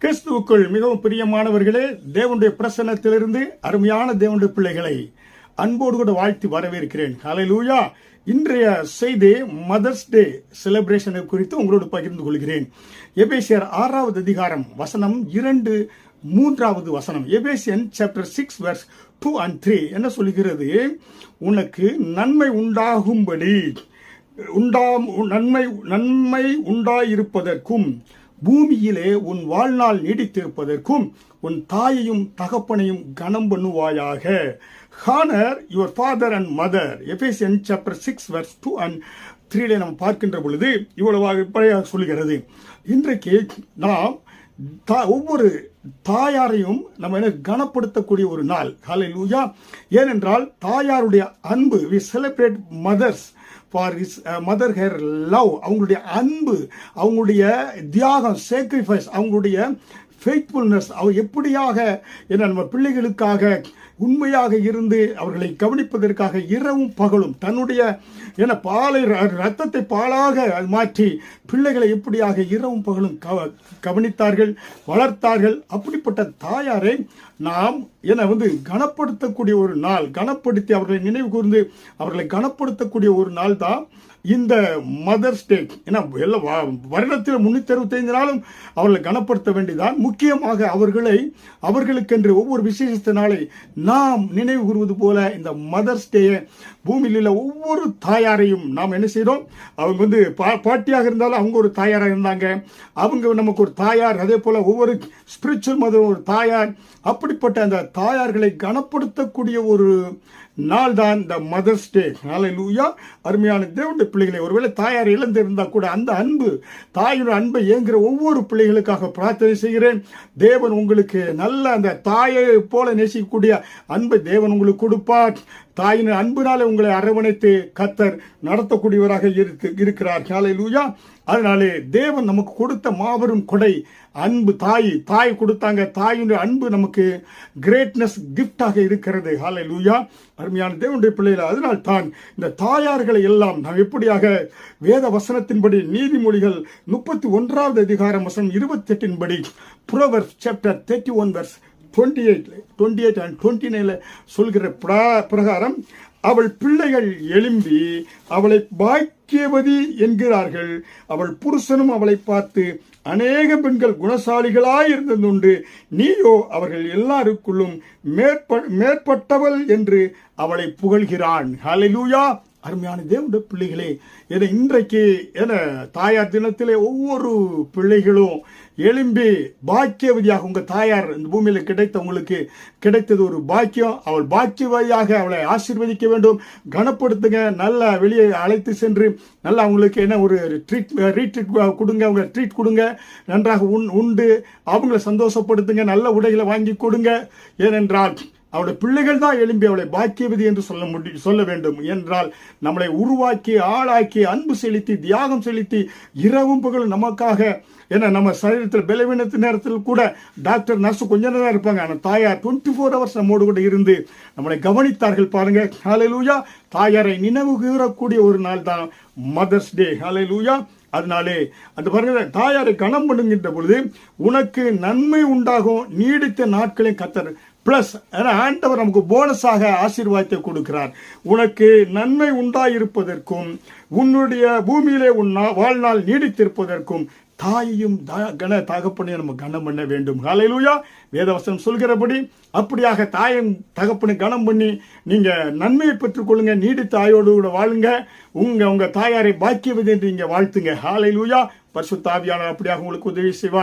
கிறிஸ்துவுக்குள் மிகவும் பிரியமானவர்களே, தேவனுடைய பிரசன்னத்திலிருந்து அருமையான தேவனுடைய பிள்ளைகளை அன்போடு கூட வாழ்த்தி வரவேற்கிறேன். ஹல்லேலூயா. இன்றைய செய்தி மதர்ஸ் டே செலிப்ரேஷனை குறித்து உங்களோடு பகிர்ந்து கொள்கிறேன். எபேசியர் 6வது அதிகாரம் வசனம் 2-3வது வசனம். எபேசியன் சாப்டர் 6 verse 2 and 3 என்ன சொல்கிறது? உனக்கு நன்மை உண்டாகும்படி நன்மை உண்டாயிருப்பதற்கும் பூமியிலே உன் வாழ்நாள் நீடித்திருப்பதற்கும் உன் தாயையும் தகப்பனையும் கனம் பண்ணுவாயாக. Honour your father and mother. Ephesian chapter 6 verse 2 and 3 நம்ம பார்க்கின்ற பொழுது இவ்வளவு சொல்கிறது. இன்றைக்கு நாம் ஒவ்வொரு தாயாரையும் நம்ம கனப்படுத்தக்கூடிய ஒரு நாள். ஹல்லேலூயா. ஏனென்றால் தாயாருடைய அன்பு, we celebrate mothers for his mother her love. அவங்களுடைய அன்பு, அவங்களுடைய தியாகம், sacrifice, அவங்களுடைய ஃபெய்த்ஃபுல்னஸ், அவர் எப்படியாக நம்ம பிள்ளைகளுக்காக உண்மையாக இருந்து அவர்களை கவனிப்பதற்காக இரவும் பகலும் தன்னுடைய ரத்தத்தை பாலாக மாற்றி பிள்ளைகளை எப்படியாக இரவும் பகலும் கவனித்தார்கள், வளர்த்தார்கள். அப்படிப்பட்ட தாயாரை நாம் கனப்படுத்தக்கூடிய ஒரு நாள், கனப்படுத்தி அவர்களை நினைவு கூர்ந்து அவர்களை கனப்படுத்தக்கூடிய ஒரு நாள் தான் இந்த மதர்ஸ் டே. ஏன்னா வருடத்தில் 365 நாளும் அவர்களை கனப்படுத்த வேண்டியதான். முக்கியமாக அவர்களுக்கென்று ஒவ்வொரு விசேஷத்தினாலே நாம் நினைவு கூறுவது போல இந்த மதர்ஸ் டேயை பூமியில் உள்ள ஒவ்வொரு தாயாரையும் நாம் என்ன செய்தோம்? அவங்க பாட்டியாக இருந்தாலும் அவங்க ஒரு தாயாராக இருந்தாங்க, அவங்க நமக்கு ஒரு தாயார். அதே போல ஒவ்வொரு ஸ்பிரிச்சுவல் மதர் ஒரு தாயார். அப்படிப்பட்ட அந்த தாயார்களை கனப்படுத்தக்கூடிய ஒரு நாள் தான் இந்த மதர்ஸ் டே. ஹல்லேலூயா. அருமையான தேவனுடைய பிள்ளைகளை, ஒருவேளை தாயார் இழந்திருந்தால் கூட அந்த அன்பு, தாயோட அன்பை ஏங்குகிற ஒவ்வொரு பிள்ளைகளுக்காக பிரார்த்தனை செய்கிறேன். தேவன் உங்களுக்கு நல்ல அந்த தாயை போல நேசிக்கக்கூடிய அன்பை தேவன் உங்களுக்கு கொடுப்பார். தாயின் அன்பினாலே உங்களை அரவணைத்து கர்த்தர் நடத்தக்கூடியவராக இருக்கிறார். ஹல்லேலூயா. அதனாலே தேவன் நமக்கு கொடுத்த மாபெரும் கொடை அன்பு. தாய் கொடுத்தாங்க. தாயினுடைய அன்பு நமக்கு கிரேட்னஸ் கிஃப்டாக இருக்கிறது. ஹல்லேலூயா. அருமையான தேவனுடைய பிள்ளைகள், அதனால் தான் இந்த தாயார்களை எல்லாம் நாம் எப்படியாக வேத வசனத்தின்படி, நீதிமொழிகள் 31வது அதிகாரம் வசனம் 28 படி, Proverbs chapter 31 verse 28 and 29 சொல்கிற பிரகாரம், அவள் பிள்ளைகள் எழும்பி அவளை பாக்கியவதி என்கிறார்கள். அவள் புருஷனும் அவளை பார்த்து அநேக பெண்கள் குணசாலிகளாய் இருந்ததுண்டு, நீயோ அவர்கள் எல்லாருக்குள்ளும் மேற்பட்டவள் என்று அவளை புகழ்கிறான். ஹல்லேலூயா. அருமையான தேவனுடைய பிள்ளைகளே, இன்றைக்கு தாயார் தினத்திலே ஒவ்வொரு பிள்ளைகளும் எழும்பி பாக்கியவதியாக, உங்க தாயார் இந்த பூமியில் உங்களுக்கு கிடைத்தது ஒரு பாக்கியம். அவள் பாக்கியவதியாக அவளை ஆசீர்வதிக்க வேண்டும். கனப்படுத்துங்க. நல்லா வெளியே அழைத்து சென்று நல்லா அவங்களுக்கு ஒரு ரீட்ரீட் கொடுங்க, அவங்க ட்ரீட் கொடுங்க. நன்றாக உண்டு அவங்கள சந்தோஷப்படுத்துங்க. நல்ல உடைகளை வாங்கி கொடுங்க. ஏனென்றால் அவருடைய பிள்ளைகள் தான் எழும்பி அவளை பாக்கியவதி என்று சொல்ல வேண்டும். என்றால் நம்மளை உருவாக்கி, ஆளாக்கி, அன்பு செலுத்தி, தியாகம் செலுத்தி, இரவும் பகலும் நமக்காக நம்ம சரீரத்தில் பலவீனத்து நேரத்தில் கூட டாக்டர், நர்ஸ் கொஞ்ச நேரம் இருப்பாங்க. ஆனால் தாயார் 24 hours நம்மோடு கூட இருந்து நம்மளை கவனித்தார்கள். பாருங்க. ஹல்லேலூயா. தாயாரை நினைவு கூறக்கூடிய ஒரு நாள் தான் மதர்ஸ் டே. ஹல்லேலூயா. அதனாலே அந்த பாருங்க, தாயாரை கனம் பண்ணுகின்ற பொழுது உனக்கு நன்மை உண்டாகும், நீடித்த நாட்களின் கர்த்தர் பிளஸ் ஆண்டவர் நமக்கு போனஸாக ஆசீர்வாதத்தை கொடுக்கிறார். உனக்கு நன்மை உண்டாயிருப்பதற்கும் உன்னுடைய பூமியிலே உன் வாழ்நாள் நீடித்திருப்பதற்கும் தாயையும் தகப்பனையும் நம்ம கனம் பண்ண வேண்டும். ஹல்லேலூயா. வேதவசனம் சொல்கிறபடி அப்படியாக தாயும் தகப்பனை கனம் பண்ணி நீங்க நன்மையை பெற்றுக்கொள்ளுங்க. நீடித்த தாயோடு கூட வாழுங்க. உங்க தாயாரை பாக்கியவதி என்று நீங்க வாழ்த்துங்க. ஹல்லேலூயா. பரிசுத்த ஆவியானவர் அப்படியாக உங்களுக்கு உதவி செய்வார்.